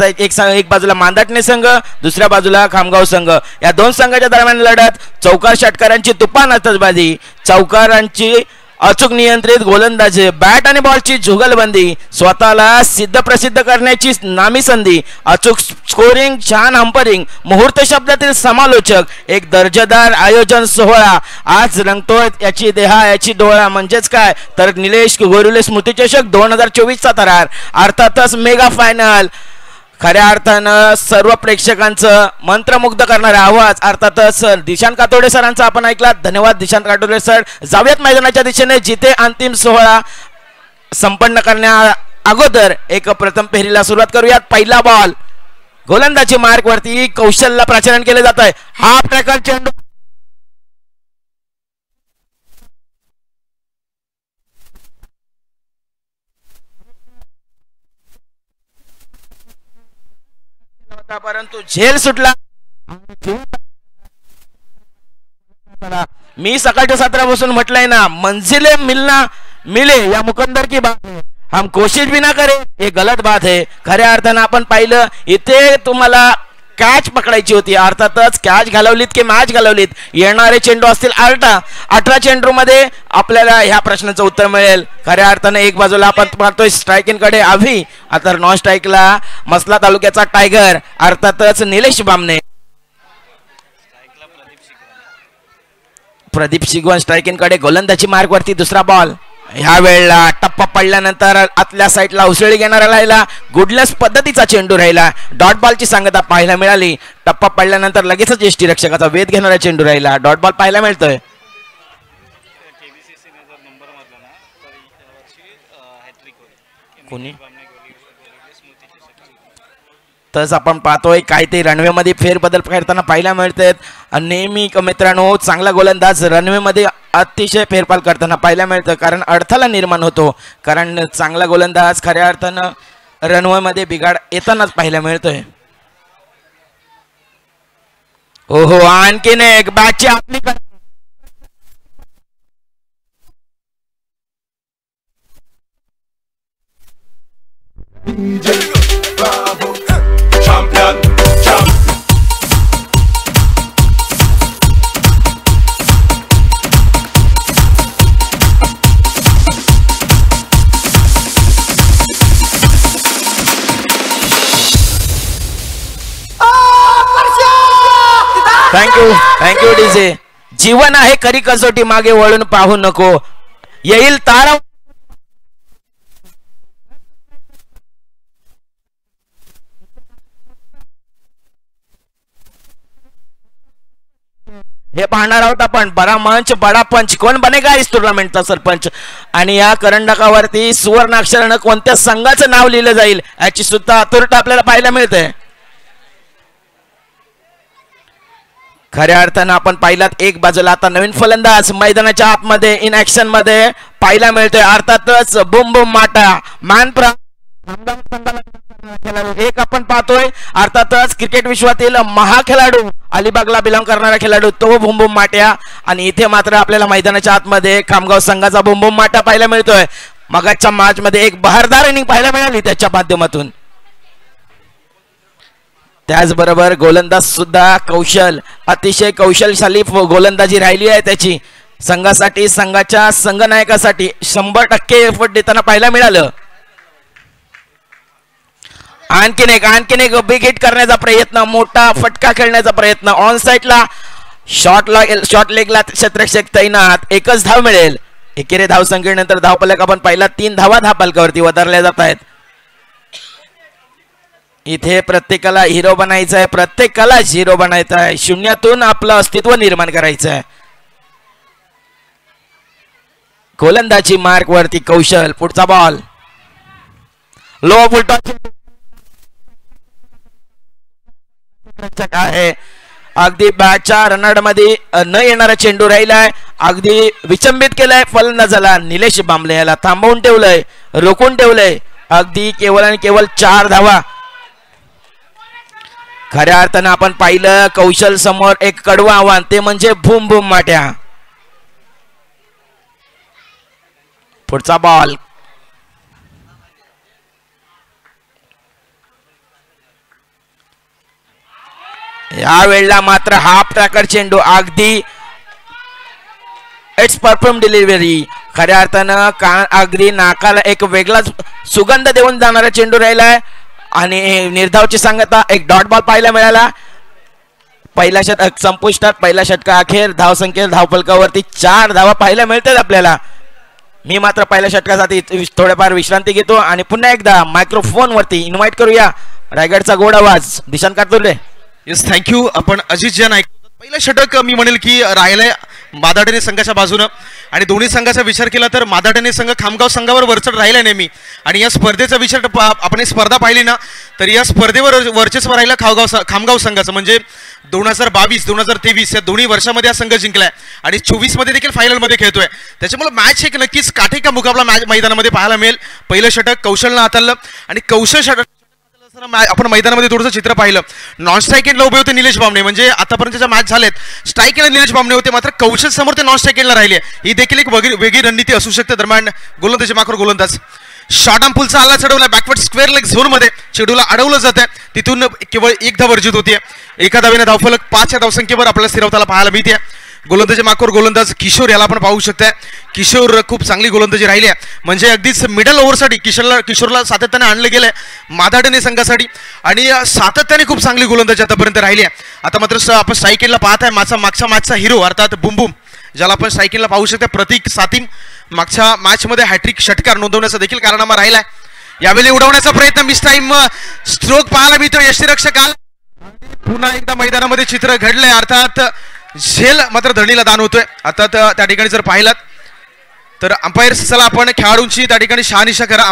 एक बाजूला मांदाटणे संघ, दुसऱ्या बाजूला खामगाव संघ. या दोन संघाच्या दरम्यान लढत. चौकार षटकारांची तुफान आतषबाजी, चौकारांची अचूक नियंत्रित गोलंदाजी, बॅट आणि बॉलची जुगलबंदी, स्वतःला सिद्ध प्रसिद्ध करण्याची नामी संधी, अचूक स्कोरिंग, छान हंपरिंग, मुहूर्त शब्दातील समालोचक, एक दर्जेदार आयोजन सोहळा आज रंगतोय. याची देहा याची डोळा म्हणजेच काय तर निलेश गोरुले स्मृतिचषक 2024चा थरार, अर्थातच मेगा फायनल. खऱ्या अर्थानं सर्व प्रेक्षकांचं मंत्रमुग्ध करणारा आवाज अर्थातच दिशांत कातोडे सरांचा आपण ऐकला. धन्यवाद दिशांत कातोडे सर. जाऊयात मैदानाच्या दिशेने, जिथे अंतिम सोहळा संपन्न करण्या अगोदर एक प्रथम फेरीला सुरुवात करूयात. पहिला बॉल गोलंदाजी मार्क वरती कौशलला प्राचारण केले जात आहे. हाफ ट्रॅकर चेंडू परंतु झेल सुटला. मी सकाळच्या सत्रापासून म्हटलंय ना, मंजिले मिले या मुकंदर की बात है, हम कोशिश भी ना करे ये गलत बात है. खऱ्या अर्थानं आपण पाहिलं इथे तुम्हाला कॅच पकडायची होती, अर्थातच कॅच घालवलीत की मॅच घालवलीत. येणारे चेंडू असतील 18 चेंडू मध्ये आपल्याला ह्या प्रश्नाचं उत्तर मिळेल. खऱ्या अर्थानं एक बाजूला आपण पाहतोय स्ट्रायकिंग कडे आव्ही, आता नॉन स्ट्राईकला मसला तालुक्याचा टायगर अर्थातच निलेश बामणे. प्रदीप शिगवण स्ट्रायकिंग कडे गोलंदाजी मार्क वरती दुसरा बॉल. ह्या वेळेला टप्पा पडल्यानंतर आतल्या साईडला उसळी घेणारा राहिला, गुडलेस पद्धतीचा चेंडू राहिला. डॉट बॉलची सांगता पाहायला मिळाली. टप्पा पडल्यानंतर लगेचच यष्टी रक्षकाचा वेध घेणारा चेंडू राहिला. डॉट बॉल पाहायला मिळतोय. कोणी तस आपण पाहतोय काय ते रनवे मध्ये फेरबदल करताना पाहायला मिळतात. नेहमी मित्रांनो चांगला गोलंदाज रनवे मध्ये अतिशय फेरफार करताना पाहायला मिळतं, कारण अडथळा निर्माण होतो. कारण चांगला गोलंदाज खऱ्या अर्थानं रनवे मध्ये बिघाड येतानाच पाहायला मिळतोय. ओहो, आणखीन एक बॅटची आपली थँक्यू डीजे. जीवन आहे खरी कसोटी, मागे वळून पाहू नको, येईल तारा. हे पाहणार आहोत आपण. बडा मंच बडा पंच, कोण बनेगा इस टुर्नामेंटचा सरपंच. आणि या करंडकावरती सुवर्ण अक्षरानं कोणत्या संघाचं नाव लिहिलं जाईल याची सुद्धा आतुरता आपल्याला पाहायला मिळते. खऱ्या अर्थानं आपण पाहिलात एक बाजूला आता नवीन फलंदाज मैदानाच्या आतमध्ये इन ऍक्शन मध्ये पाहायला मिळतोय. अर्थातच बुम बुम माटा मॅन एक आपण पाहतोय. अर्थातच क्रिकेट विश्वातील महाखेळाडू, अलिबागला बिलॉंग करणारा खेळाडू तो बुम बुम माट्या. आणि इथे मात्र आपल्याला मैदानाच्या आतमध्ये खामगाव संघाचा बुम बुम माटा पाहायला मिळतोय. मगाच्या मॅच मध्ये एक बहारदार इनिंग पाहायला मिळाली त्याच्या माध्यमातून. त्याचबरोबर गोलंदाज सुद्धा कौशल, अतिशय कौशलशाली गोलंदाजी राहिली आहे त्याची. संघासाठी, संघाच्या संघनायकासाठी 100% एफर्ट देताना पाहायला मिळालं. आणखीन एक बिग हिट करण्याचा प्रयत्न, मोठा फटका खेळण्याचा प्रयत्न. ऑन साइडला शॉर्ट लेगला क्षेत्ररक्षक तैनात. एकच धाव मिळेल. एकेरी धाव संख्येनंतर धावफलक आपण पाहिला 3 धावा धावफलकावरती वधारल्या जात आहेत. इथे प्रत्येकाला हिरो बनायचं आहे, प्रत्येकाला हिरो बनायचं आहे. शून्यातून आपलं अस्तित्व निर्माण करायचं आहे. गोलंदाजी मार्क वरती कौशल. पुढचा बॉल लो फुलटॉस आहे. अगदी बॅटच्या रनआउट मध्ये न येणारा चेंडू राहिलाय. अगदी विचंबित केलाय फलंदाजाला निलेश बांबले. याला थांबवून ठेवलंय, रोखून ठेवलंय. अगदी केवळ आणि केवळ 4 धावा. खऱ्या अर्थानं आपण पाहिलं कौशल समोर एक कडवं आव्हान, ते म्हणजे भूम भूम माट्या. पुढचा बॉल या वेळेला मात्र हाफ ट्रॅकर चेंडू अगदी इट्स परफॉर्म डिलिव्हरी खऱ्या अर्थानं अगदी नाकाला एक वेगळाच सुगंध देऊन जाणारा चेंडू राहिलाय आणि निर्धावची सांगता एक डॉट बॉल पाहायला मिळाला. पहिला षटक संपुष्टात. पहिला षटका अखेर धावसंख्येत धावफलकावरती 4 धावा पाहायला मिळतात आपल्याला. मी मात्र पहिल्या षटकासाठी थोडेफार विश्रांती घेतो आणि पुन्हा एकदा मायक्रोफोन वरती इन्व्हाइट करूया रायगडचा गोड आवाज दिशान कारतुर्ले. Yes thank you. आपण अजित जैन ऐकतो. पहिलं षटक मी म्हणेल की राहिलंय मादाटणे संघाच्या बाजूनं आणि दोन्ही संघाचा विचार केला तर मादाटणे संघ खामगाव संघावर वरचढ राहिला नेहमी आणि या स्पर्धेचा विचार आपण स्पर्धा पाहिली ना तर या स्पर्धेवर वर्चस्व राहिलं खामगाव संघाचं. म्हणजे 2022-2023 या दोन्ही वर्षामध्ये हा संघ जिंकलाय आणि 24 मध्ये देखील फायनलमध्ये खेळतोय. त्याच्यामुळे मॅच एक नक्कीच काठीका मुकाबला मैदानामध्ये पाहायला मिळेल. पहिलं षटक कौशलनं हाताळलं आणि कौशल षटक आपण मैदानामध्ये थोडंसं चित्र पाहिलं. नॉन स्ट्राईक एंडला उभे होते निलेश बामणे. म्हणजे आतापर्यंतच्या मॅच झालेत स्ट्राईक एंडला निलेश बामणे होते मात्र कौशल समोर ते नॉन स्ट्राईक एंडला राहिले. ही देखील एक वेगळी रणनीती असू शकते. दरम्यान गोलंदाजी माखर गोलंदाज शॉर्ट आर्म पुलचा हल्ला चढवला बॅकवर्ड स्क्वेअर लेग झोन मध्ये चेंडूला अडवलं जात आहे. तिथून केवळ एक धाव वर्जित होतीये. एका धावेने धावफलक 5 या धावसंख्येवर आपल्याला स्थिरावताना पाहायला मिळते. गोलंदाजी माखोर गोलंदाज किशोर याला आपण पाहू शकताय. किशोर खूप चांगली गोलंदाजी राहिली आहे. म्हणजे अगदीच मिडल ओव्हरसाठी किशोरला सातत्याने आणलं गेलंय मादाटणे संघासाठी आणि सातत्याने खूप चांगली गोलंदाजी आतापर्यंत राहिली आहे. आता मात्र आपण स्ट्राईक एंडला पाहत आहे मागच्या मॅचचा हिरो अर्थात बुमबुम ज्याला आपण स्ट्राईक एंडला पाहू शकता प्रतीक सातिम मागच्या मॅचमध्ये हॅट्रिक षटकार नोंदवण्याचा देखील कारनामा राहिलाय. यावेळी उडवण्याचा प्रयत्न मिस टाइम स्ट्रोक पाहायला मिळतो यष्टीरक्षकाला. पुन्हा एकदा मैदानामध्ये चित्र घडलंय अर्थात झेल मात्र धरणीला दान होतोय. आता त्या ठिकाणी जर पाहिलात तर अंपायर्स चला आपण खेळाडूंची त्या ठिकाणी शहानिशा करा.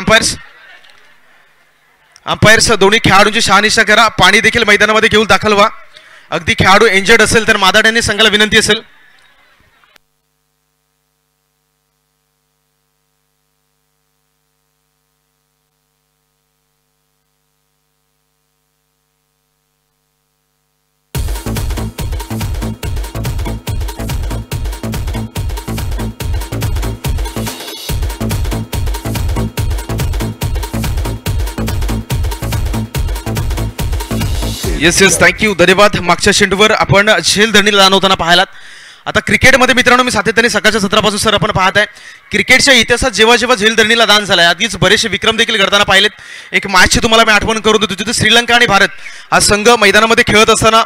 अंपायर्स दोन्ही खेळाडूंची शहानिशा करा. पाणी देखील मैदानामध्ये घेऊन दाखल व्हा. अगदी खेळाडू इंजर्ड असेल तर मादाटणे संघाला विनंती असेल. येस थँक्यू धन्यवाद. मागच्या चेंडूवर आपण झेल धरणीला जाणवताना पाहिलात. आता क्रिकेटमध्ये मित्रांनो मी सातत्याने सकाळच्या सत्रापासून सर आपण पाहत आहे क्रिकेटच्या इतिहासात जेव्हा जेव्हा झेल धरणीला दान झालाय आधीच बरेचसे विक्रम देखील घडताना पाहिलेत. एक मॅचची तुम्हाला मी आठवण करून देतो. तिथे श्रीलंका आणि भारत हा संघ मैदानामध्ये खेळत असताना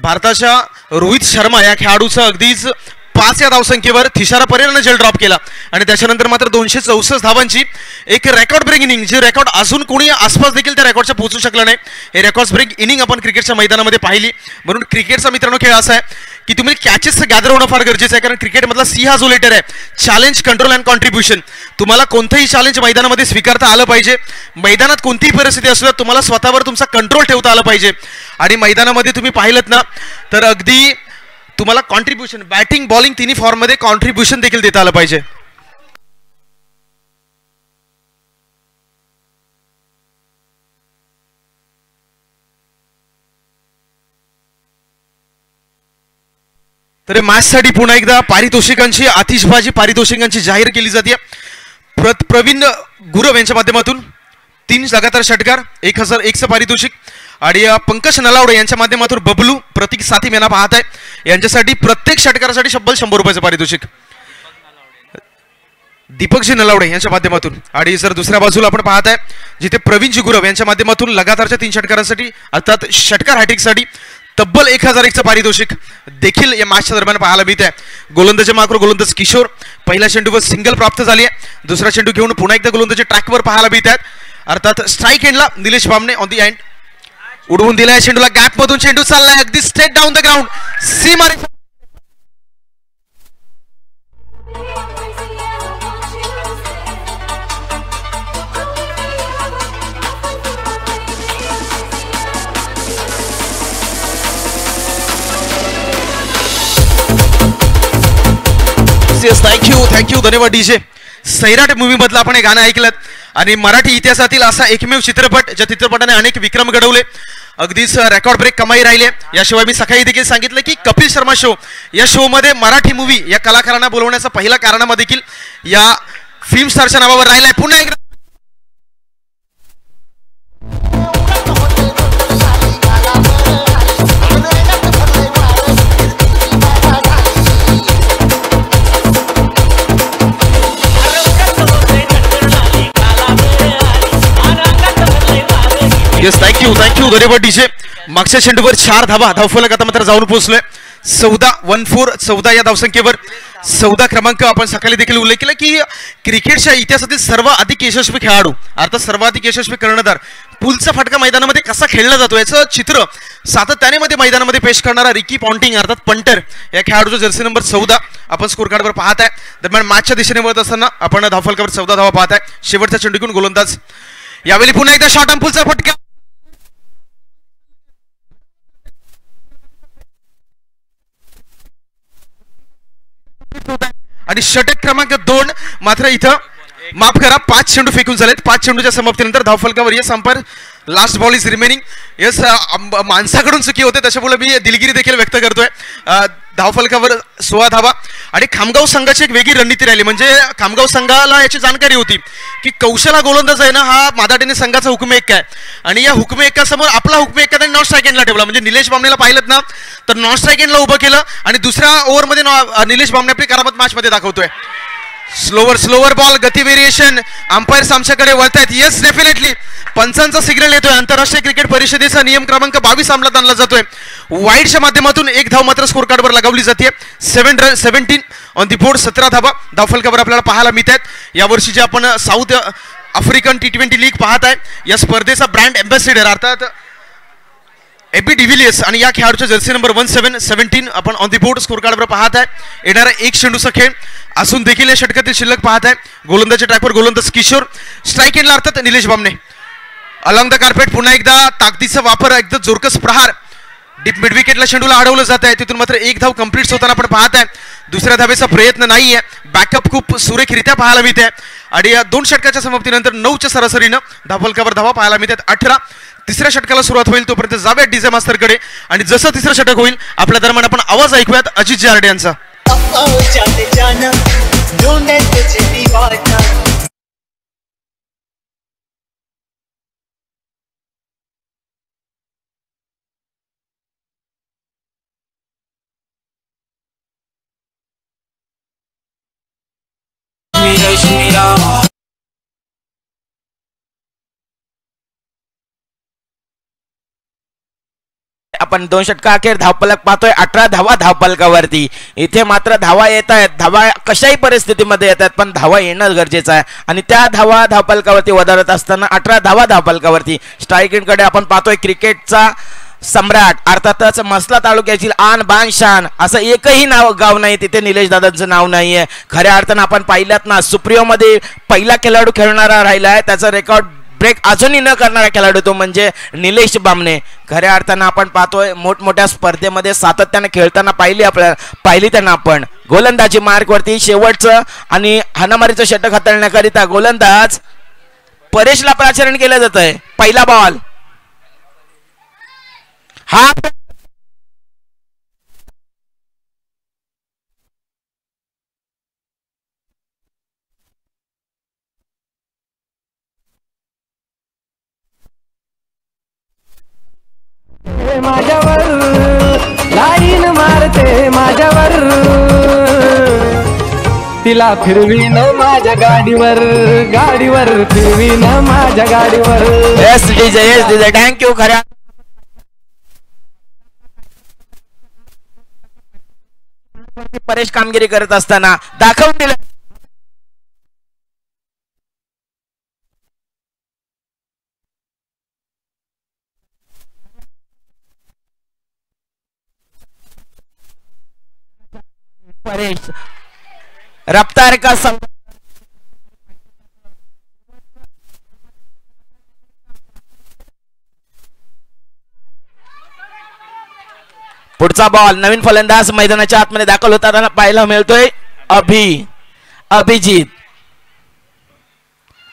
भारताच्या रोहित शर्मा या खेळाडूचं अगदीच 5 या धावसंख्येवर थिसारा परेरानं झेल ड्रॉप केला आणि त्याच्यानंतर मात्र 264 धावांची एक रेकॉर्ड ब्रेक इनिंग जे रेकॉर्ड अजून कोणी आसपास देखील त्या रेकॉर्डच्या पोहोचू शकलं नाही. हे रेकॉर्ड ब्रेक इनिंग आपण क्रिकेटच्या मैदानामध्ये पाहिली. म्हणून क्रिकेटचा मित्रांनो खेळ असा आहे की तुम्ही कॅचेस गॅदर होणं फार गरजेचं आहे. कारण क्रिकेटमधला सी हा जो लेटर आहे चॅलेंज कंट्रोल अँड कॉन्ट्रीब्युशन. तुम्हाला कोणतंही चॅलेंज मैदानामध्ये स्वीकारता आलं पाहिजे. मैदानात कोणतीही परिस्थिती असू द्या तुम्हाला स्वतःवर तुमचा कंट्रोल ठेवता आलं पाहिजे. आणि मैदानामध्ये तुम्ही पाहिलं ना तर अगदी तुम्हाला कॉन्ट्रीब्युशन बॅटिंग बॉलिंग तिन्ही फॉर्ममध्ये कॉन्ट्रीब्युशन देखील देता आलं पाहिजे. तर मॅचसाठी पुन्हा एकदा पारितोषिकांची आतिषबाजी पारितोषिकांची जाहीर केली जाते. प्रवीण गुरव यांच्या माध्यमातून 3 लगातार षटकार 1001चं पारितोषिक आणि पंकज नलावडे यांच्या माध्यमातून बबलू प्रतीक सातिम यांना पाहत आहे यांच्यासाठी प्रत्येक षटकारासाठी 100 रुपयाचं पारितोषिक दीपकजी नलावडे यांच्या माध्यमातून. आणि जर दुसऱ्या बाजूला आपण पाहत आहे जिथे प्रवीणजी गुरव यांच्या माध्यमातून लगातारच्या 3 षटकारांसाठी अर्थात षटकार हॅट्रिकसाठी तब्बल 1001चं पारितोषिक देखील या मॅचच्या दरम्यान पाहायला मिळत आहे. गोलंदाजी माक्रो गोलंदाज किशोर पहिल्या चेंडूवर सिंगल प्राप्त झाली आहे. दुसरा चेंडू घेऊन पुन्हा एकदा गोलंदाजी ट्रॅकवर पाहायला मिळत आहेत. अर्थात स्ट्राईक एंडला Nilesh Bamne on the end उडवून दिलाय चेंडूला गॅप मधून चेंडू चाललाय अगदी straight down the ground Seema. Thank you धन्यवाद डीजे. सैराट मूवी मधलं आपण हे गाणं ऐकलं आणि मराठी इतिहासातील असा एकमेव चित्रपट ज्या चित्रपटाने अनेक विक्रम घडवले अगदीच रेकॉर्ड ब्रेक कमाई राहिले. याशिवाय मी सकाळी देखील सांगितलं की कपिल शर्मा शो या शो मध्ये मराठी मूवी या कलाकारांना बोलवण्याचा पहिला कारनामा देखील या फिल्म स्टारच्या नावावर राहिलाय. पुन्हा एकदा थँक्यू गरीब डीजे. मागच्या चेंडूवर 4 धावा, धावफलक आता मात्र जाऊन पोहोचलोय 14 या धावसंख्येवर. 14 क्रमांक. आपण सकाळी देखील उल्लेख केला की क्रिकेटच्या इतिहासातील सर्वाधिक यशस्वी खेळाडू अर्थात सर्वाधिक यशस्वी कर्णधार पुलचा फटका मैदानामध्ये कसा खेळला जातो याचं चित्र सातत्याने मैदानामध्ये पेश करणारा रिकी पॉन्टिंग अर्थात पंटर या खेळाडूचा जर्सी नंबर 14 आपण स्कोर कार्डवर पाहत आहे. दरम्यान मॅचच्या दिशेने वळत असताना आपण धावफलकावर 14 धावा पाहत आहे. शेवटचा चेंडू घेऊन गोलंदाज. यावेळी पुन्हा एकदा शॉर्ट आर्म पुलचा फटका. आणि षटक क्रमांक 2 मात्र इथं माफ करा 5 चेंडू फेकून झालेत. 5 चेंडूच्या समाप्तीनंतर धावफलकावर yes umpire last ball is remaining. Yes माणसाकडून चुकी होते त्याच्यामुळे मी दिलगिरी देखील व्यक्त करतोय. धावफलकावर 16 धावा. आणि खामगाव संघाची एक वेगळी रणनीती राहिली म्हणजे खामगाव संघाला याची जाणकारी होती की कौशला गोलंदाज आहे ना हा मादाटेने संघाचा हुकमे एक्का आहे आणि या हुकमे एक्कासमोर आपला हुकमे एक्का त्यांनी नॉन स्ट्राईक एंडला ठेवला. म्हणजे निलेश बामणेला पाहिलं ना तर नॉन स्ट्राईक एंडला उभं केलं आणि दुसऱ्या ओव्हरमध्ये निलेश बामणे आपली करामत मॅचमध्ये दाखवतोय. स्लोवर बॉल गती व्हेरिएशन अंपायर्स आमच्याकडे वळतायत. येस डेफिनेटली पंचांचा सिग्नल येतोय. आंतरराष्ट्रीय क्रिकेट परिषदेचा नियम क्रमांक 22 अंमलात आणला जातोय. वाईडच्या माध्यमातून 1 धाव मात्र स्कोर कार्डवर लगावली जाते. 17 ऑन दी बोर्ड. 17 धावा धावफलकावर आपल्याला पाहायला मिळत आहेत. यावर्षी जे आपण साऊथ आफ्रिकन T20 लीग पाहत आहे या स्पर्धेचा ब्रँड अँबॅसिडर अर्थात एबी डिव्हिलियर्स आणि या खेळाडूच्या जर्सी नंबर 17 आपण ऑन दी बोर्ड स्कोर कार्डवर पाहत आहे. येणारा 1 चेंडूचा खेळ असून देखील या षटकातील शिल्लक पाहत आहे. गोलंदाजच्या ट्रॅकवर गोलंदाज किशोर. स्ट्राईक एंडला अर्थात Nilesh Bamne. Along the carpet पुन्हा एकदा ताकदीचा वापर एकदम जोरकस प्रहार. डीप मिड विकेटला चेंडूला अडवलं जात आहे. तिथून मात्र 1 धाव कंप्लीट होताना आपण पाहत आहे. दुसऱ्या धावेचा प्रयत्न नाहीये. बॅकअप खूप सुरेखरित्या पाहायला मिळते आणि या 2 षटकाच्या समाप्तीनंतर 9च्या सरासरीनं धावफलकावर धावा पाहायला मिळतात 18. तिसऱ्या षटकाला सुरुवात होईल तोपर्यंत जाऊयात डीजे मास्तरकडे आणि जसं तिसरं षटक होईल आपल्या दरम्यान आपण आवाज ऐकूयात अजित जारडे यांचा. आपण 2 षटका अखेर धावफलक पाहतोय. 18 धावा धावफलकावरती. इथे मात्र धावा येत आहेत. धावा कशाही परिस्थितीमध्ये येतात पण धावा येणं गरजेचं आहे आणि त्या धावा धावफलकावरती वधारत असताना 18 धावा धावफलकावरती. स्ट्राईक एंडकडे आपण पाहतोय क्रिकेटचा सम्राट अर्थातच मसला तालुक्याची आन बान शान असं एकही गाव नाही तिथे निलेश दादांचं नाव नाहीये. खऱ्या अर्थानं आपण पाहिल्यात ना सुप्रियो मध्ये पहिला खेळाडू खेळणारा राहिला आहे. त्याचा रेकॉर्ड ब्रेक अजूनही न करणारा खेळाडू तो म्हणजे निलेश बामणे. खऱ्या अर्थानं आपण पाहतोय मोठमोठ्या स्पर्धेमध्ये सातत्याने खेळताना पाहिली त्यांना आपण. गोलंदाजी मार्कवरती शेवटचं आणि हाणामारीचं षटक हाताळण्याकरिता गोलंदाज परेशला प्राचरण केलं जात आहे. पहिला बॉल हा माझ्यावर लाईन मारते माझ्यावर तिला फिरवीन माझ्या गाडीवर फिरवीन माझ्या गाडीवर. Yes DJ thank you. खऱ्या परेश कामगिरी करत असताना दाखवून दिलं. परेश रफ्तार का संघ पुढचा बॉल नवीन फलंदाज मैदानाच्या आतमध्ये दाखल होताना पाहायला मिळतोय अभिजित.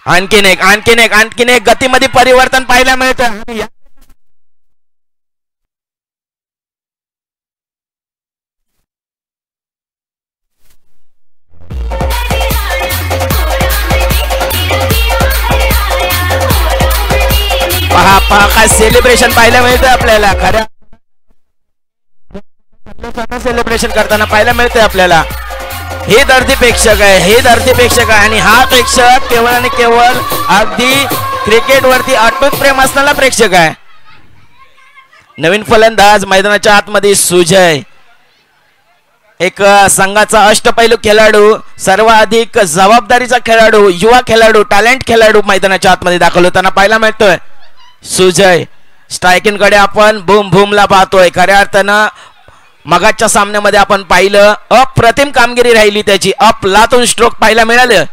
आणखीन एक गतीमध्ये परिवर्तन पाहायला मिळतं. पहा काय सेलिब्रेशन पाहायला मिळतं आपल्याला. खऱ्या सेलिब्रेशन करताना पाहायला मिळतंय आपल्याला. हे धरती प्रेक्षक आहे आणि हा प्रेक्षक केवळ आणि केवळ अगदी क्रिकेट वरती अटूट प्रेम असणारा प्रेक्षक आहे. नवीन फलंदाज मैदानाच्या आतमध्ये सुजय. एक संघाचा अष्टपैलू खेळाडू, सर्वाधिक जबाबदारीचा खेळाडू, युवा खेळाडू, टॅलेंट खेळाडू मैदानाच्या आतमध्ये दाखल होताना पाहायला मिळतोय सुजय. स्ट्रायकिंग कडे आपण बूम बूमला पाहतोय. खऱ्या अर्थानं मगाच्या सामन्यामध्ये आपण पाहिलं अप्रतिम कामगिरी राहिली त्याची. लातून स्ट्रोक पाहायला मिळालं.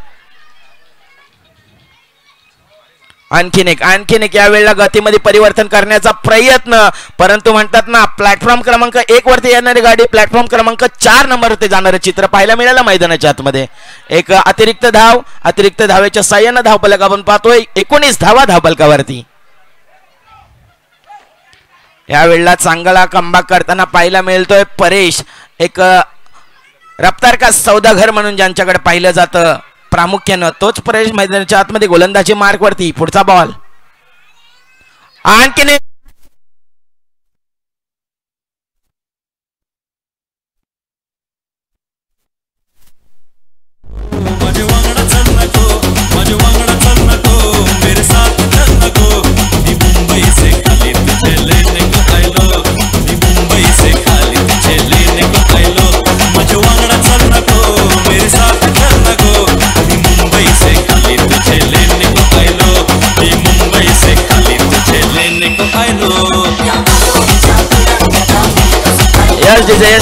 आणखीन एक यावेळेला गतीमध्ये परिवर्तन करण्याचा प्रयत्न, परंतु म्हणतात ना प्लॅटफॉर्म क्रमांक 1 वरती येणारी गाडी प्लॅटफॉर्म क्रमांक 4 नंबर वरती जाणारं चित्र पाहायला मिळालं मैदानाच्या आतमध्ये. एक अतिरिक्त धावेच्या साह्यानं धावफलक आपण पाहतोय. 19 धावा धावफलकावरती. यावेळेला चांगला कमबॅक करताना पाहायला मिळतोय परेश. एक रफ्तार का सौदागर म्हणून ज्यांच्याकडे पाहिलं जातं प्रामुख्यानं तोच परेश मैदानाच्या आतमध्ये गोलंदाजी मार्क वरती. पुढचा बॉल आणखीन एक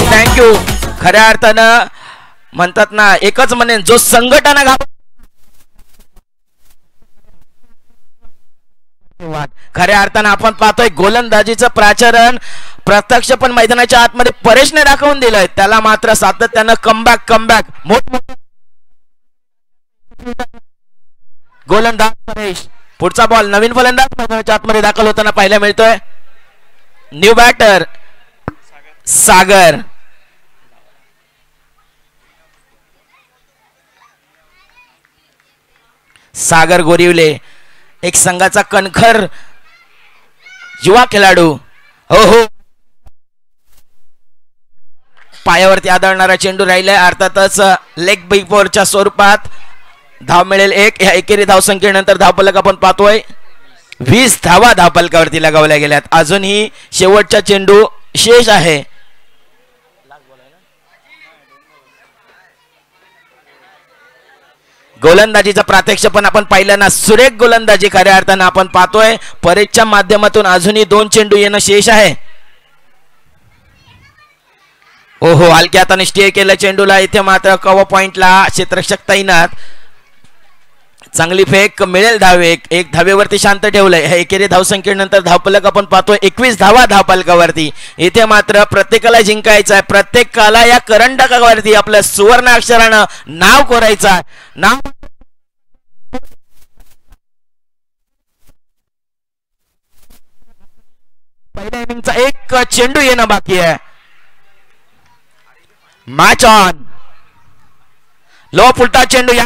थँक्यू. खऱ्या अर्थानं म्हणतात ना एकच म्हणेन जो संघटना खऱ्या अर्थानं आपण पाहतोय गोलंदाजीचं प्राचरण प्रत्यक्ष पण मैदानाच्या आतमध्ये परेशने दाखवून दिलंय. त्याला मात्र सातत्यानं कमबॅक मोठमोठे गोलंदाज परेश. पुढचा बॉल नवीन फलंदाज मैदानाच्या आतमध्ये दाखल होताना पाहायला मिळतोय. न्यू बॅटर सागर. गोरिवले एक संघाचा कणखर युवा खेळाडू. हो पायावरती आदळणारा चेंडू राहिलाय. अर्थातच लेग बिफोरच्या स्वरूपात धाव मिळेल एक. या एकेरी धावसंख्येनंतर धावफलक आपण पाहतोय 20 धावा धावफलकावरती लगावल्या गेल्यात. अजूनही शेवटचा चेंडू शेष आहे. गोलंदाजीचा प्रात्यक्ष पण आपण पाहिलं ना सुरेख गोलंदाजी खऱ्या अर्थानं आपण पाहतोय. परेशच्या माध्यमातून अजूनही 2 चेंडू येणं शेष आहे. ओहो हलक्या हाताने स्टे केलं चेंडूला. इथे मात्र कव्हर पॉइंटला क्षेत्ररक्षक तैनात. चांगली फेक मिळेल धाव. एक धावेवरती शांत ठेवलंय. ह्या एकेरी धावसंख्येनंतर धावफलक आपण पाहतोय 21 धावा धावफलकावरती. इथे मात्र प्रत्येकाला जिंकायचं आहे. प्रत्येकाला या करंडकावरती आपल्या सुवर्ण अक्षरानं नाव कोरायचं आहे. नाव पहिल्या इनिंगचा एक चेंडू येणं बाकी आहे. Match on. लो फुलटा चेंडू या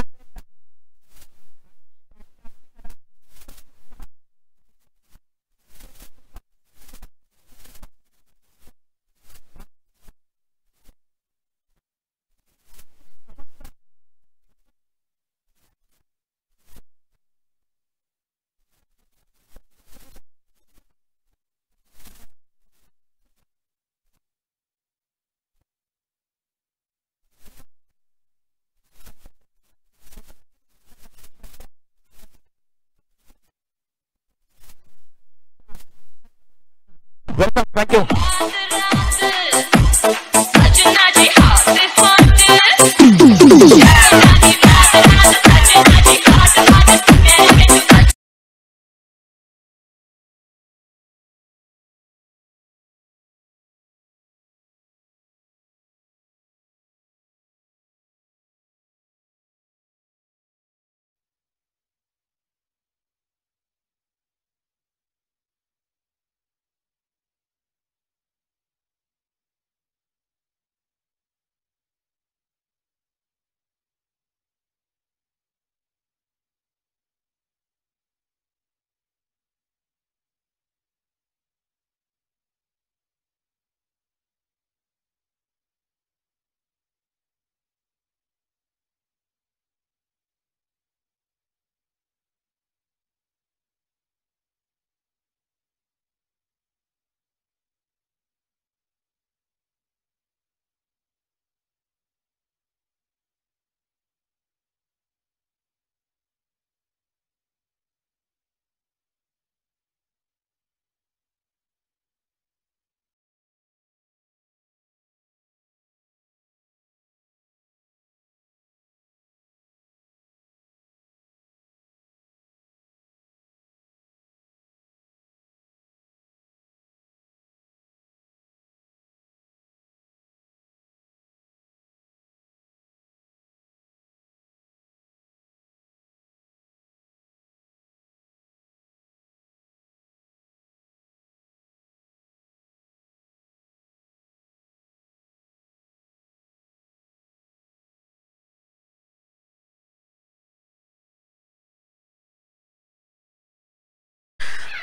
Thank you.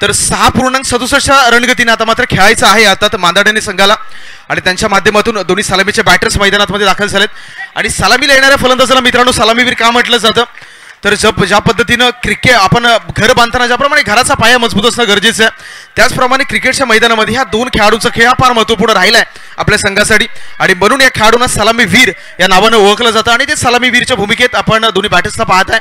तर 6.67 रणगतीने आता मात्र खेळायचं आहे आता मांदाडणे संघाला आणि त्यांच्या माध्यमातून दोन्ही सलामीचे बॅटर्स मैदानात मध्ये दाखल झालेत आणि सलामीला येणाऱ्या फलंदाजाला मित्रांनो सलामीवीर का म्हटलं जातं तर ज्या पद्धतीनं क्रिकेट आपण घर बांधताना ज्याप्रमाणे घराचा पाया मजबूत असणं गरजेचं आहे त्याचप्रमाणे क्रिकेटच्या मैदानामध्ये ह्या दोन खेळाडूंचा खेळ हा फार महत्त्वपूर्ण राहिलाय आपल्या संघासाठी आणि म्हणून या खेळाडूंना सलामीवीर या नावानं ओळखलं जातं आणि ते सलामीवीरच्या भूमिकेत आपण दोन्ही बॅटर्सला पाहत आहे.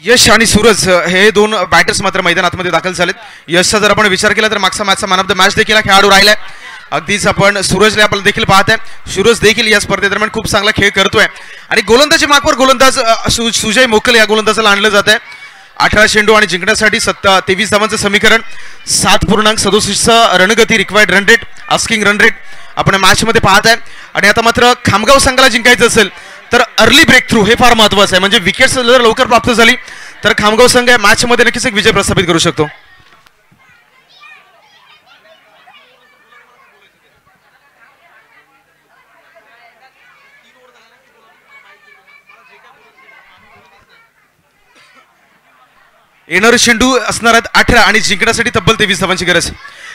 यश आणि सूरज हे दोन बॅटर्स मात्र मैदानात दाखल झालेत. यशचा जर आपण विचार केला तर मागचा मॅचचा मॅन ऑफ द मॅच देखील खेळाडू राहिलाय. अगदीच आपण सूरजला आपण देखील पाहत आहे. सूरज देखील या स्पर्धेदरम्यान खूप चांगला खेळ करतोय आणि गोलंदाजी मार्कवर गोलंदाज सुजय मोकल या गोलंदाजाला आणलं जात आहे. 18 चेंडू आणि जिंकण्यासाठी 23 धावांचं समीकरण 7.67 रणगती required run rate asking run rate आपण मॅच मध्ये पाहत आहे. आणि आता मात्र खामगाव संघाला जिंकायचं असेल तर अर्ली ब्रेक थ्रू हे फार महत्वाचं आहे म्हणजे विकेट्स जर लवकर प्राप्त झाली तर खामगाव संघ या मॅच मध्ये नक्कीच एक विजय प्रस्थापित करू शकतो. येणारे चेंडू असणार आहेत 18 आणि जिंकण्यासाठी तब्बल 23 धावांची गरज.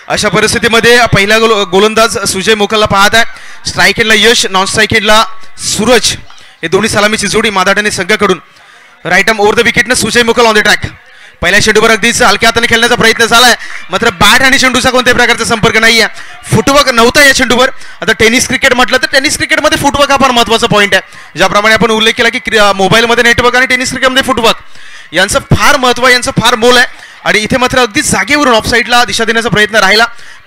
अशा परिस्थितीमध्ये पहिला गोलंदाज सुजय मोकलला पाहत आहे. स्ट्राईक एंडला यश नॉन स्ट्राईक एंडला सूरज हे दोन्ही सलामीची जोडी मादाडणे संघाकडून. राईट आर्म ओव्हर द विकेटने Sujay Mokal on the track. पहिल्या चेंडूवर अगदीच हलक्या हाताने खेळण्याचा प्रयत्न झालाय मात्र बॅट आणि चेंडूचा कोणत्याही प्रकारचा संपर्क नाहीये. फुटवर्क नव्हता या चेंडूवर. आता टेनिस क्रिकेट म्हटलं तर टेनिस क्रिकेटमध्ये फुटवर्क हा फार महत्वाचा पॉईंट आहे. ज्याप्रमाणे आपण उल्लेख केला की मोबाईलमध्ये नेटवर्क आणि टेनिस क्रिकेटमध्ये फुटवर्क यांचं फार महत्व आहे यांचं फार मोल आहे. आणि इथे मात्र अगदी जागेवरून ऑफ साईडला दिशा देण्याचा प्रयत्न राहिला.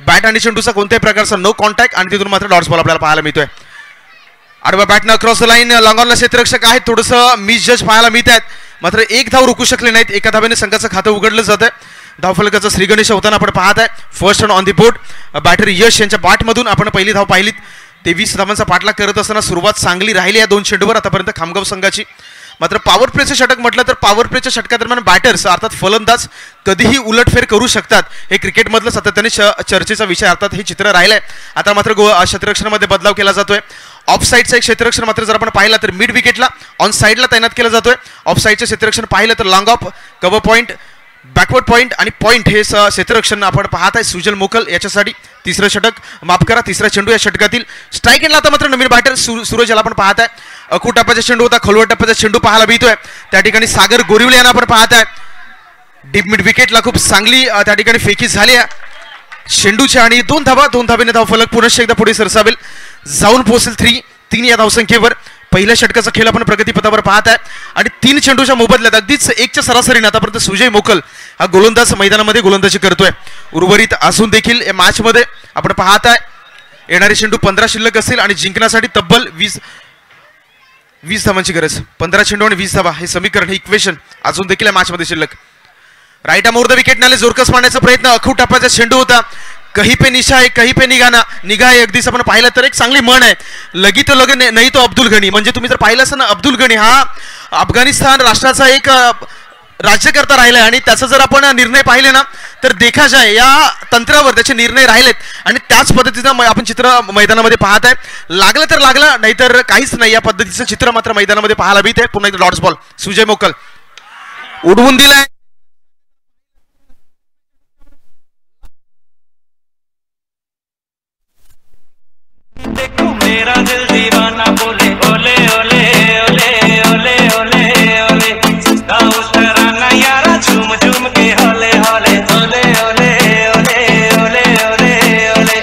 बॅट आणि चेंडूचा कोणत्याही प्रकारचा नो कॉन्टॅक्ट आणि तिथून मात्र डॉट्स बॉल आपल्याला पाहायला मिळतोय. आडव्या बॅटनं क्रॉस द लाईन लॉंगॉनला क्षेत्ररक्षक आहेत थोडंसं मिस जज पाहायला मिळत आहेत मात्र एक धाव रोखू शकले नाहीत. एका धावेने संघाचं खातं उघडलं जात आहे. धावफलकाचा श्रीगणेश होताना आपण पाहत आहे. First on the board batter Yash यांच्या बॅटमधून आपण पहिली धाव पाहिलीत. 23 धावांचा पाठलाग करत असताना सुरुवात चांगली राहिली या दोन चेंडूवर आतापर्यंत खामगाव संघाची. मात्र पॉवर प्लेचं षटक म्हटलं तर पॉवर प्लेच्या षटकादरम्यान बॅटर्स अर्थात फलंदाज कधीही उलटफेर करू शकतात. हे क्रिकेटमधलं सातत्याने चर्चेचा विषय अर्थात हे चित्र राहिलंय. आता मात्र क्षेत्ररक्षणामध्ये बदलाव केला जातोय. ऑफ साईडचा एक क्षेत्ररक्षण मात्र जर आपण पाहिलं तर मिड विकेटला ऑन साईडला तैनात केला जातोय. ऑफ साईडचं क्षेत्ररक्षण पाहिलं तर long of cover point backward point आणि पॉईंट हे क्षेत्ररक्षण आपण पाहत आहे सुजल मोकल याच्यासाठी. तिसरं षटक माफ करा तिसरा चेंडू या षटकातील. स्ट्राईक एंडला आता मात्र नवीन बॅटर सूरज याला आपण पाहत आहे. अखू टप्प्याचा चेंडू होता खोलवर टप्प्याचा चेंडू पाहायला मिळतोय. त्या ठिकाणी सागर गोरिवले यांना आपण पाहत आहे. डीप मिड विकेटला खूप चांगली त्या ठिकाणी फेकी झाली आहे चेंडूच्या आणि 2 धावेने धावफलक पुनश्च एकदा पुढे सरसावेल जाऊन पोहोचेल 3 या धावसंख्येवर. पहिल्या षटकाचा खेळ आपण प्रगतीपथावर पाहत आहे आणि 3 चेंडूच्या मोबदल्यात अगदीच 1च्या सरासरीने आतापर्यंत सुजय मोकल हा गोलंदाज मैदानामध्ये गोलंदाजी करतोय. उर्वरित असून देखील या मॅच मध्ये आपण पाहत आहे येणारे चेंडू 15 शिल्लक असतील आणि जिंकण्यासाठी तब्बल 20 धावांची गरज. 15 चेंडू आणि 20 धावा हे समीकरण हे इक्वेशन अजून देखील या मॅच मध्ये शिल्लक. Right arm over the wicket नाले जोरकस मारण्याचा प्रयत्न. अखू टप्प्याचा चेंडू होता. कहीं पे निशा है कहीं पे निगाह आहे. अगदीच आपण पाहिलं तर एक चांगली म्हण आहे लगी तो लगे नाही तो अब्दुल गनी. म्हणजे तुम्ही जर पाहिलं असं ना अब्दुल गनी हा अफगाणिस्तान राष्ट्राचा एक राज्यकर्ता राहिलाय आणि त्याचा जर आपण निर्णय पाहिले ना तर देखा जाय या तंत्रावर त्याचे निर्णय राहिलेत आणि त्याच पद्धतीचं आपण चित्र मैदानामध्ये पाहत आहे. लागलं तर लागलं नाहीतर काहीच नाही या पद्धतीचं चित्र मात्र मैदानामध्ये पाहायला मिळते. पुन्हा एकदा डॉट्स बॉल सुजय मोकल उडवून दिलाय. देखो मेरा दिल दीवाना बोले ओले ओले ओले ओले ओले ओले उस तराना यारा झूम झूम के होले होले ओले ओले ओले ओले ओले ओले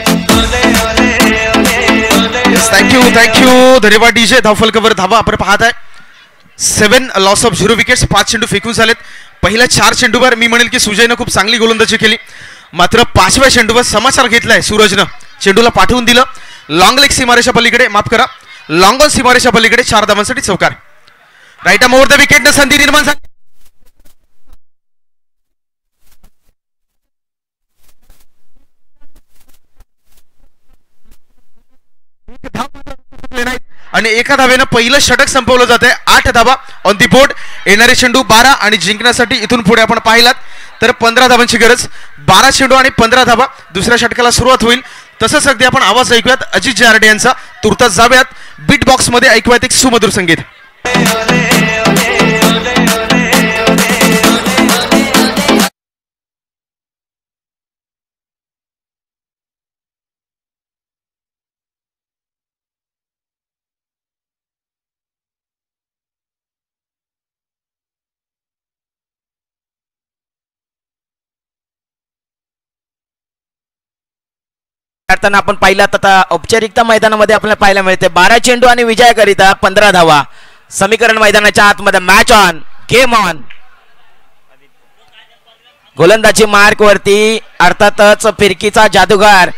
ओले ओले ओले. थँक्यू धन्यवाद डीजे. धावफलकावर धावा आपण पाहत आहे. 7 लॉस ऑफ 0 विकेट्स. 5 चेंडू फेकून झालेत. पहिल्या 4 चेंडूवर मी म्हणेल की सुजयनं खूप चांगली गोलंदाजी केली मात्र 5व्या चेंडूवर समाचार घेतलाय सूरजनं. चेंडूला पाठवून दिलं लॉंग लेग सीमारेषा पलीकडे माफ करा लॉंग ऑन सीमारेषा पलीकडे 4 धावांसाठी चौकार. राईट आर्म ओव्हर द विकेटनं संधी निर्माण झाली. आणि एका धावेनं पहिलं षटक संपवलं जात आहे. 8 धावा ऑन दी बोर्ड. येणारे चेंडू 12 आणि जिंकण्यासाठी इथून पुढे आपण पाहिलात तर 15 धावांची गरज. 12 चेंडू आणि 15 धावा दुसऱ्या षटकाला सुरुवात होईल. तसंच अगदी आपण आवाज ऐकूयात अजित जारडे यांचा. तुर्तास जाऊयात बीट बॉक्स मध्ये ऐकूयात एक सुमधुर संगीत. करताना आपण पाहिलं आता औपचारिकता मैदानामध्ये आपल्याला पाहायला मिळते 12 चेंडू आणि विजयाकरिता 15 धावा. समीकरण मैदानाच्या आतमध्ये मॅच ऑन, गेम ऑन. गोलंदाजी मार्क वरती अर्थातच फिरकीचा जादूगार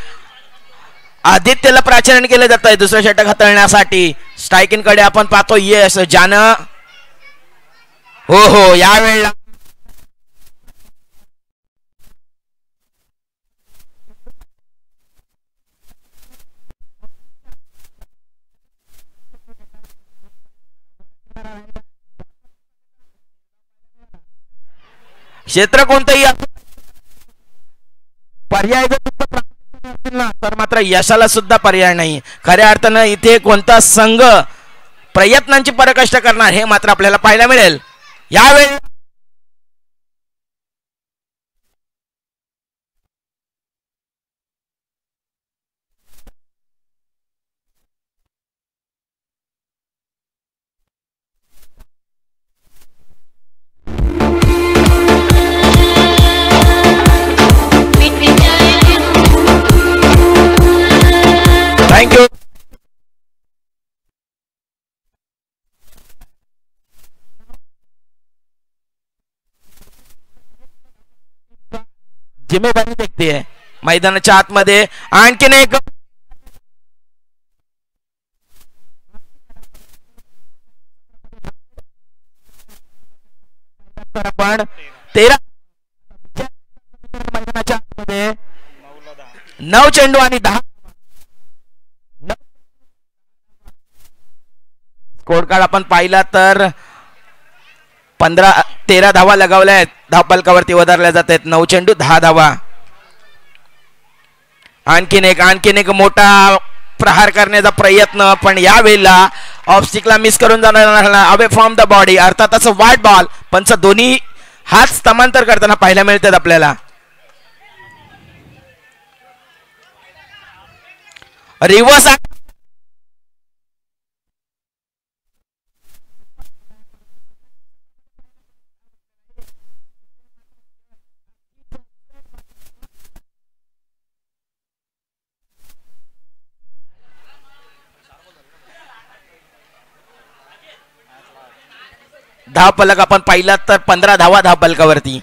आदित्यला प्राचारण केलं जात आहे दुसरं षटक हाताळण्यासाठी. स्ट्रायकिंग कडे आपण पाहतो यस ज्यानं हो यावेळेला क्षेत्र कोणतंही पर्याय तर मात्र यशाला सुद्धा पर्याय नाही. खऱ्या अर्थानं इथे कोणता संघ प्रयत्नांची पराकाष्ठा करणार हे मात्र आपल्याला पाहायला मिळेल यावेळी. थँक्यू. जिम्मेदारी देखते मैदानाच्या आतमध्ये आणखीन एक आपण 13 मैदानाच्या आतमध्ये 9 चेंडू आणि 10 स्कोर कार्ड आपण पाहिला तर 13 धावा लगावल्या आहेत. धावफलकावरती वधारल्या जात आहेत 9 चेंडू 10 धावा. आणखीन एक मोठा प्रहार करण्याचा प्रयत्न पण यावेळेला ऑफस्टिकला मिस करून जाणार अवे फ्रॉम द बॉडी अर्थातच वाईड बॉल. पंच दोन्ही हात समांतर करताना पाहायला मिळतात आपल्याला. रिव्हर्स धावफलक आपण पाहिला तर 15 धावा धावफलकावरती.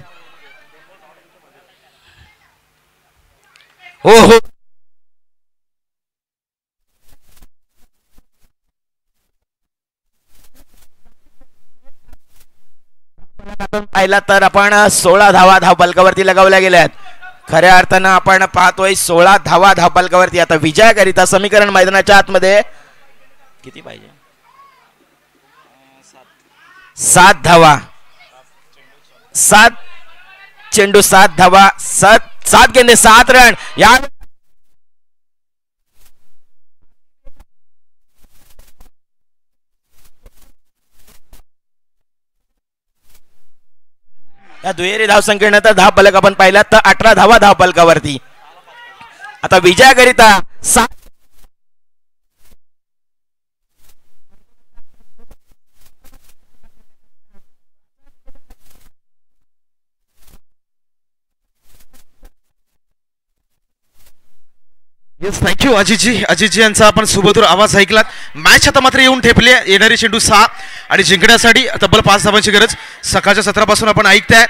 हो आपण पाहिला तर आपण 16 धावा धावफलकावरती लगावल्या गेल्या आहेत. खऱ्या अर्थानं आपण पाहतोय 16 धावा धावफलकावरती. आता विजयाकरिता समीकरण मैदानाच्या आतमध्ये किती पाहिजे 7 धावा 7 चेंडू 7 धावा 7 गेंदे 7 रन. या दुहेरी धावसंख्येनंतर धावफलक आपण पाहिला तर 18 धावा धावफलकावरती. आता विजयाकरिता 7 येस थँक्यू अजितजी यांचा आपण सुबोधूर आवाज ऐकलात. मॅच आता मात्र येऊन ठेपली. येणारी चेंडू 6 आणि जिंकण्यासाठी तब्बल 5 धावांची गरज. सकाळच्या सत्रापासून आपण ऐकताय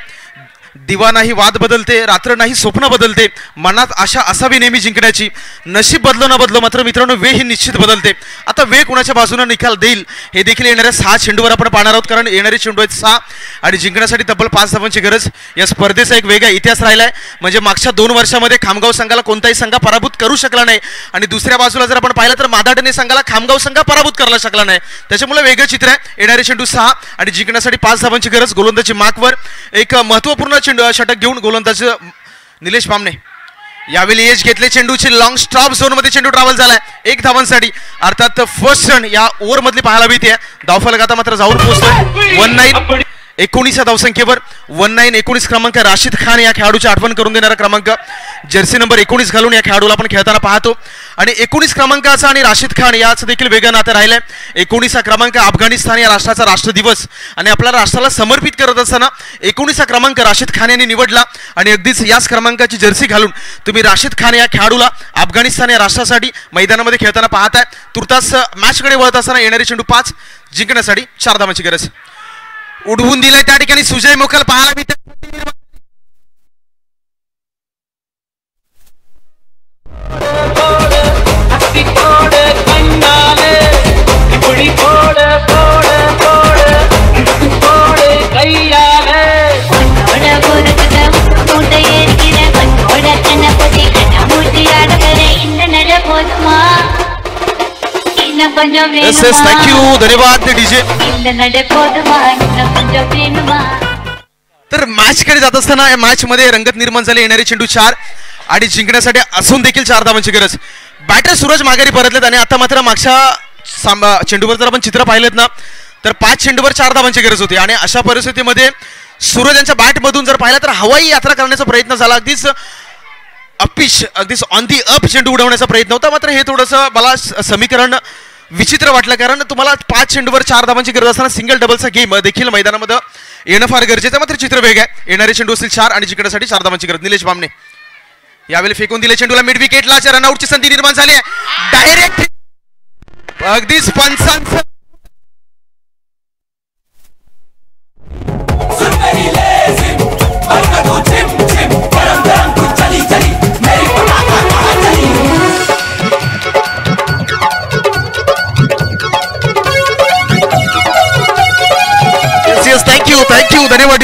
दिवा नाही वाद बदलते, रात्र नाही स्वप्न बदलते, मनात आशा असावी नेहमी जिंकण्याची. नशीब बदलो न बदलो मात्र मित्रांनो वेळ ही निश्चित बदलते. आता वेळ कुणाच्या बाजूने निकाल देईल हे देखील येणाऱ्या 6 चेंडूवर आपण पाहणार आहोत. कारण येणारे चेंडू आहेत 6 आणि जिंकण्यासाठी तब्बल 5 धावांची गरज. या स्पर्धेचा एक वेगळा इतिहास राहिलाय. म्हणजे मागच्या 2 वर्षामध्ये खामगाव संघाला कोणताही संघ पराभूत करू शकला नाही आणि दुसऱ्या बाजूला जर आपण पाहिलं तर मादाटणे संघाला खामगाव संघ पराभूत करायला शकला नाही. त्याच्यामुळे वेगळं चित्र आहे. येणारे चेंडू 6 आणि जिंकण्यासाठी 5 धावांची गरज. गोलंदाजी मार्कवर एक महत्त्वपूर्ण षटक घेऊन गोलंदाज निलेश पामणे यावेळी एज घेतले. चेंडूची लॉंग स्टॉप झोन मध्ये चेंडू ट्रॅव्हल झालाय 1 धावांसाठी. अर्थात फर्स्ट रन या ओव्हर मधली पाहायला मिळते. धावफलक आता मात्र जाऊन पोहोचतोय 19. 19 धावसंख्येवर 19 क्रमांक राशिद खान या खेळाडूची आठवण करून देणारा क्रमांक, जर्सी नंबर 19 घालून या खेळाडूला आपण खेळताना पाहतो. आणि 19 क्रमांकाचा आणि राशिद खान याचं देखील वेगळं नातं राहिलंय. 19 क्रमांक अफगाणिस्तान या राष्ट्राचा राष्ट्रदिवस आणि आपल्या राष्ट्राला समर्पित करत असताना 19 क्रमांक राशिद खान यांनी निवडला. आणि अगदीच याच क्रमांकाची जर्सी घालून तुम्ही राशिद खान या खेळाडूला अफगाणिस्तान या राष्ट्रासाठी मैदानामध्ये खेळताना पाहताय. तुर्तास मॅचकडे वळत असताना येणारी चेंडू 5 जिंकण्यासाठी 4 धावांची गरज. उडवून दिलाय त्या ठिकाणी सुजय मुखल पाहायला मिळते. थँक्यू, धन्यवाद डीजे. तर मॅच कडे जात असताना या मॅच मध्ये रंगत निर्माण झाली. येणारे चेंडू 4 आणि जिंकण्यासाठी असून देखील 4 धावांची गरज. बॅटर सूरज माघारी परतलेत आणि आता मात्र मागच्या चेंडूवर जर आपण चित्र पाहिलेत ना तर 5 चेंडूवर 4 धावांची गरज होती. आणि अशा परिस्थितीमध्ये सूरज यांच्या बॅट मधून जर पाहिलं तर हवाई यात्रा करण्याचा प्रयत्न झाला. अगदीच ऑन दी अप चेंडू उडवण्याचा प्रयत्न होता. मात्र हे थोडंसं मला समीकरण विचित्र वाटलं, कारण तुम्हाला 5 चेंडूवर 4 धावांची गरज असताना सिंगल डबलचा गेम देखील मैदानामध्ये येणं फार गरजेचं. मात्र चित्र वेग आहे. येणारे चेंडू असतील 4 आणि जिंकण्यासाठी 4 धावांची गरज. निलेश बामणे यावेळी फेकून दिले चेंडूला मिड विकेटला. रनआउटची संधी निर्माण झाली आहे. डायरेक्ट अगदीच 5 थँक्यू, धन्यवाद.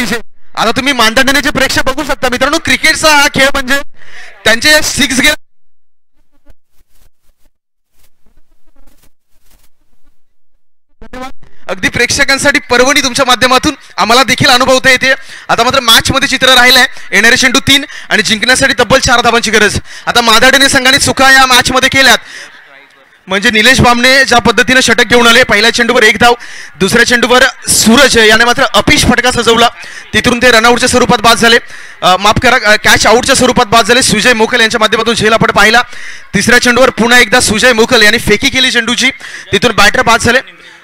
आता तुम्ही मानधनाचे प्रेक्षक बघू शकता मित्रांनो. क्रिकेटचा हा खेळ म्हणजे त्यांचे 6 गेम अगदी प्रेक्षकांसाठी पर्वणी तुमच्या माध्यमातून आम्हाला देखील अनुभवता येते. आता मात्र मॅच मध्ये चित्र राहिलंय. येणारे चेंडू 3 आणि जिंकण्यासाठी तब्बल 4 धावांची गरज. आता मादाडणे संघाने चुका या मॅच मध्ये केल्यात. म्हणजे निलेश बामणे ज्या पद्धतीने षटक घेऊन आले, पहिल्या चेंडूवर 1 धाव, दुसऱ्या चेंडूवर सूरज याने मात्र अपिश फटका सजवला. तिथून ते रनआउटच्या स्वरूपात बाद झाले. माफ करा, कॅच आउटच्या स्वरूपात बाद झाले. सुजय मुखल यांच्या माध्यमातून झेल आपण पाहिला. तिसऱ्या चेंडूवर पुन्हा एकदा सुजय मुखल यांनी फेकी केली चेंडूची. तिथून बॅटर बाद झाले.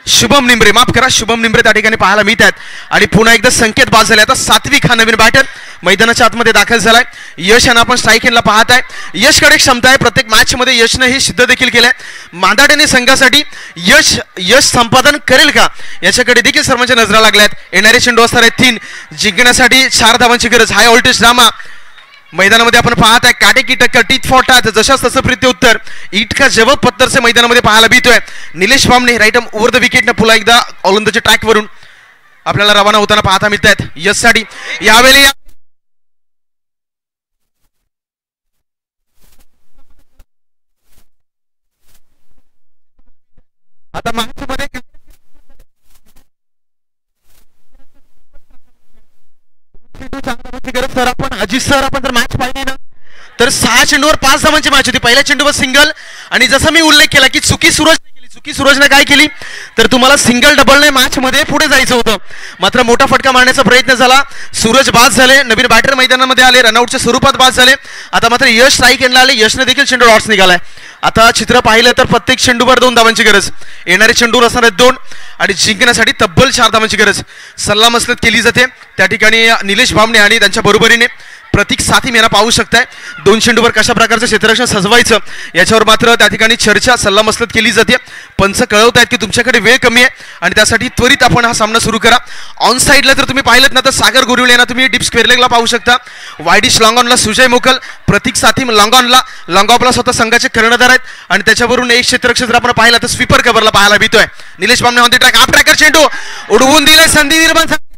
शुभम निंबरे, माफ करा, शुभम निंबरे त्या ठिकाणी पाहायला मिळत आहेत. आणि पुन्हा एकदा संकेत बाद झाले. आता सात्विक हा नवीन बॅटर मैदानाच्या आतमध्ये दाखल झालाय. यश यांना आपण स्ट्राईक एंडला पाहत आहे. यशकडे क्षमता आहे. प्रत्येक मॅच मध्ये यशने हे सिद्ध देखील केलंय. मादाडणे संघासाठी यश संपादन करेल का याच्याकडे देखील सर्वांच्या नजरा लागल्यात. येणारे चेंडू असणार आहेत 3, जिंकण्यासाठी 4 धावांची गरज. हाय व्होल्टेज ड्रामा मैदानामध्ये आपण पाहत आहे. काटे की टक्कर, टीट फॉर टॅट, जशाच तसं प्रत्युत्तर, इट का जवाब पत्तरचे मैदानामध्ये पाहायला मिळतोय. Nilesh Bamane right over the विकेटने पुन्हा एकदा औलंदाच्या ट्रॅकवरून आपल्याला रवाना होताना पाहता मिळत आहेत. यशसाठी यावेळी आता मॅच मध्ये सर आपण अजित सर आपण जर मॅच पाहिली ना तर 6 चेंडूवर 5 धावांची मॅच होती. पहिल्या चेंडूवर सिंगल आणि जसं मी उल्लेख केला की चुकी सूरजने काय केली तर तुम्हाला सिंगल डबलने मॅच मध्ये पुढे जायचं होतं. मात्र मोठा फटका मारण्याचा प्रयत्न झाला. सूरज बाद झाले. नवीन बॅटर मैदानामध्ये आले. रनआउटच्या स्वरूपात बाद झाले. आता मात्र यश स्ट्राईक एंडला आले. यशने देखील चेंडू डॉट्स निघालाय. आता चित्र पाहिलं तर प्रत्येक चेंडूवर 2 धावांची गरज. येणारे चेंडूवर असणार 2 आणि जिंकण्यासाठी तब्बल 4 धावांची गरज. सल्लामसलत केली जाते त्या ठिकाणी. निलेश बामणे आणि त्यांच्या बरोबरीने प्रतीक साथी यांना पाहू शकताय. 2 चेंडूवर कशा प्रकारचं क्षेत्ररक्षण सजवायचं याच्यावर मात्र त्या ठिकाणी चर्चा सल्लामसलत केली जाते. पंच कळवत आहेत की तुमच्याकडे वेळ कमी आहे आणि त्यासाठी त्वरित आपण हा सामना सुरू करा. ऑन साईडला जर तुम्ही पाहिलं ना तर सागर गोरिवळे यांना तुम्ही डिप स्क्वेअर लेगला पाहू शकता. वायडिश लॉंगॉनला सुजय मुखल, प्रतीक साथी लॉंगॉनला. लॉंगॉपला स्वतः संघाचे कर्णधार आहेत आणि त्याच्यावरून एक क्षेत्ररक्षण जर आपण पाहिलं तर स्वीपर कव्हरला पाहायला मिळतोय. Nilesh Bamne on the track. Half tracker चेंडू उडवून दिले. संधी निर्माण झाली.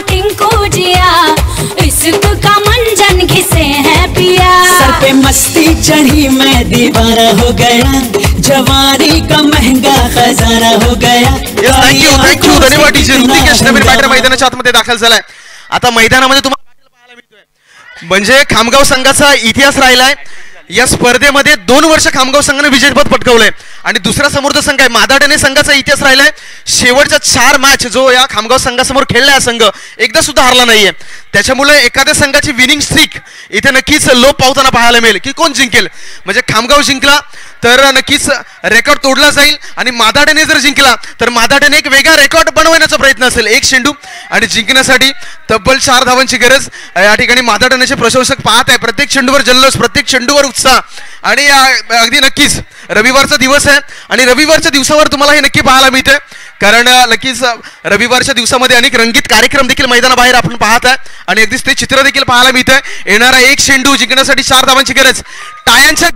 टिंकू जिया इश्क का मंजन घिसे हैं पिया. सर पे मस्ती चढ़ी मैं दीवाना हो गया. जवानी का महंगा खजाना हो गया. थँक्यू धन्यवाद. डीजे ऋतिकेश नवीन बॅटर मैदानाच्या आतमध्ये दाखल झालाय. आता मैदानामध्ये तुम्हाला पाहायला मिळतोय म्हणजे खामगाव संघाचा इतिहास राहिलाय. या स्पर्धेमध्ये 2 वर्ष खामगाव संघाने विजेतेपद पटकावलंय आणि दुसरा समोरचा संघ आहे मादाडणे संघाचा इतिहास राहिलाय शेवटच्या 4 मॅच जो या खामगाव संघासमोर खेळला हा संघ एकदा सुद्धा हारला नाहीये. त्याच्यामुळे एखाद्या संघाची विनिंग स्ट्रीक इथे नक्कीच लो पावताना पाहायला मिळेल की कोण जिंकेल. म्हणजे खामगाव जिंकला तर नक्कीच रेकॉर्ड तोडला जाईल आणि मादाडणे जर जिंकला तर मादाडणे एक वेगळा रेकॉर्ड बनवण्याचा प्रयत्न असेल. 1 चेंडू आणि जिंकण्यासाठी तब्बल 4 धावांची गरज या ठिकाणी मादाडणेचे प्रशंसक पाहत आहे. प्रत्येक चेंडूवर जल्लोष, प्रत्येक चेंडूवर उत्साह आणि अगदी नक्कीच रविवारचा दिवस आहे आणि रविवारच्या दिवसावर तुम्हाला हे नक्की पाहायला मिळते कारण नक्कीच रविवारच्या दिवसामध्ये अनेक रंगीत कार्यक्रम देखील मैदानाबाहेर आपण पाहत आहे आणि अगदीच ते चित्र देखील पाहायला मिळतंय. येणारा 1 चेंडू जिंकण्यासाठी 4 धावांची गरज. टाळ्यांच्या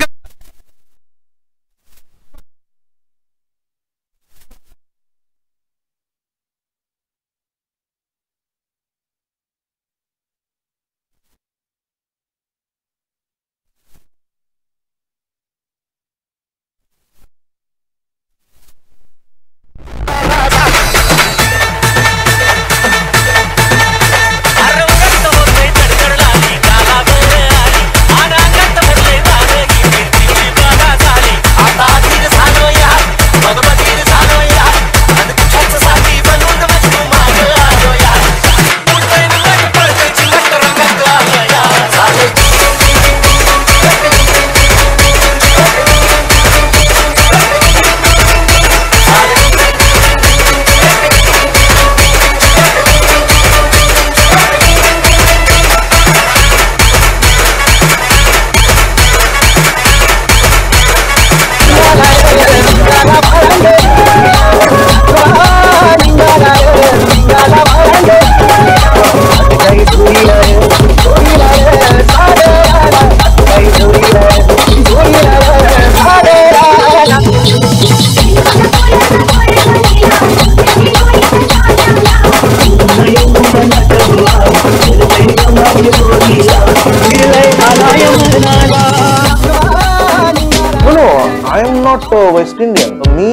I am not West Indian. Me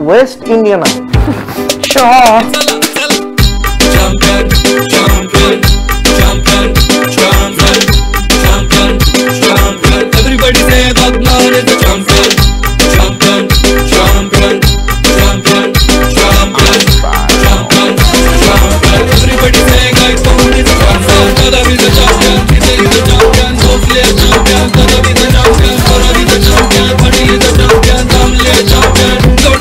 West Indian. Sure. Champion.